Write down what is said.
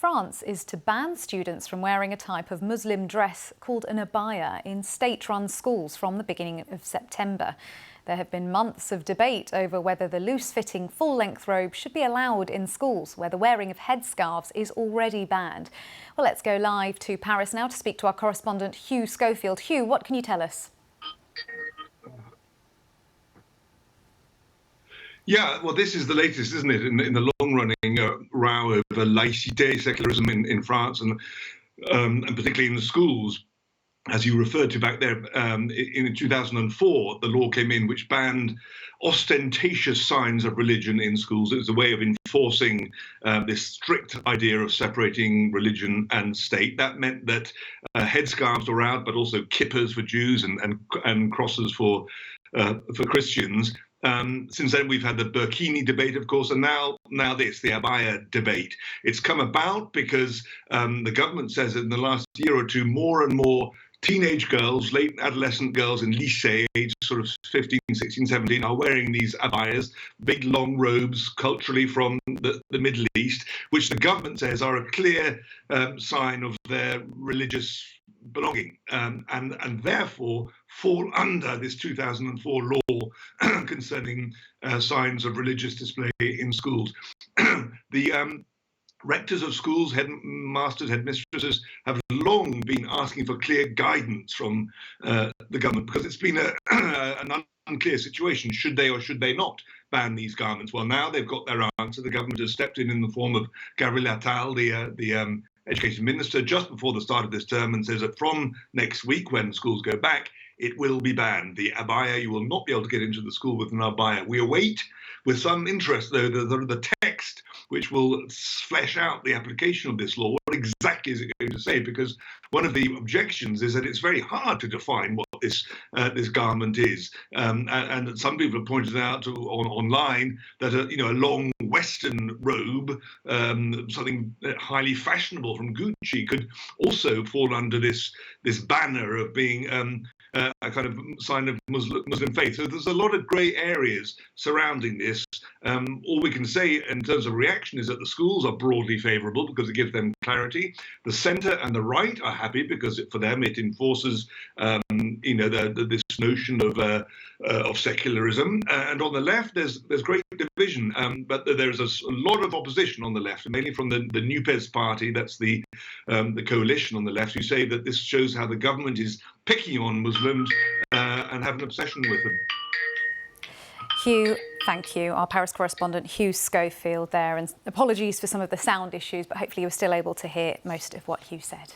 France is to ban students from wearing a type of Muslim dress called an abaya in state-run schools from the beginning of September. There have been months of debate over whether the loose-fitting full-length robe should be allowed in schools where the wearing of headscarves is already banned. Well, let's go live to Paris now to speak to our correspondent Hugh Schofield. Hugh, what can you tell us? Yeah, well, this is the latest, isn't it, in the long-running row over laïcité, secularism in France, and particularly in the schools. As you referred to back there, in 2004, the law came in which banned ostentatious signs of religion in schools. It was a way of enforcing this strict idea of separating religion and state. That meant that headscarves were out, but also kippahs for Jews and crosses for Christians. Since then, we've had the burkini debate, of course, and now this, the abaya debate. It's come about because the government says in the last year or two, more and more teenage girls, late adolescent girls in lycée age, sort of 15, 16, 17, are wearing these abayas, big long robes culturally from the Middle East, which the government says are a clear sign of their religious belonging, and therefore fall under this 2004 law concerning signs of religious display in schools. The rectors of schools, headmasters, headmistresses have long been asking for clear guidance from the government because it's been an unclear situation. Should they or should they not ban these garments? Well, now they've got their answer. The government has stepped in the form of Gabriel Attal, the Education Minister, just before the start of this term, and says that from next week, when schools go back, it will be banned. The abaya, you will not be able to get into the school with an abaya. We await with some interest, though, the text which will flesh out the application of this law. What exactly is it going to say? Because one of the objections is that it's very hard to define what this garment is, and some people have pointed out online that a long Western robe, something highly fashionable from Gucci, could also fall under this banner of being a kind of sign of Muslim faith. So there's a lot of grey areas surrounding this. All we can say in terms of reaction is that the schools are broadly favourable because it gives them clarity. The centre and the right are happy because for them it enforces this notion of secularism. And on the left there's great division, but there's a lot of opposition on the left, mainly from the NUPES party, that's the coalition on the left, who say that this shows how the government is picking on Muslims and have an obsession with them. Hugh, thank you. Our Paris correspondent Hugh Schofield there, and apologies for some of the sound issues, but hopefully you were still able to hear most of what Hugh said.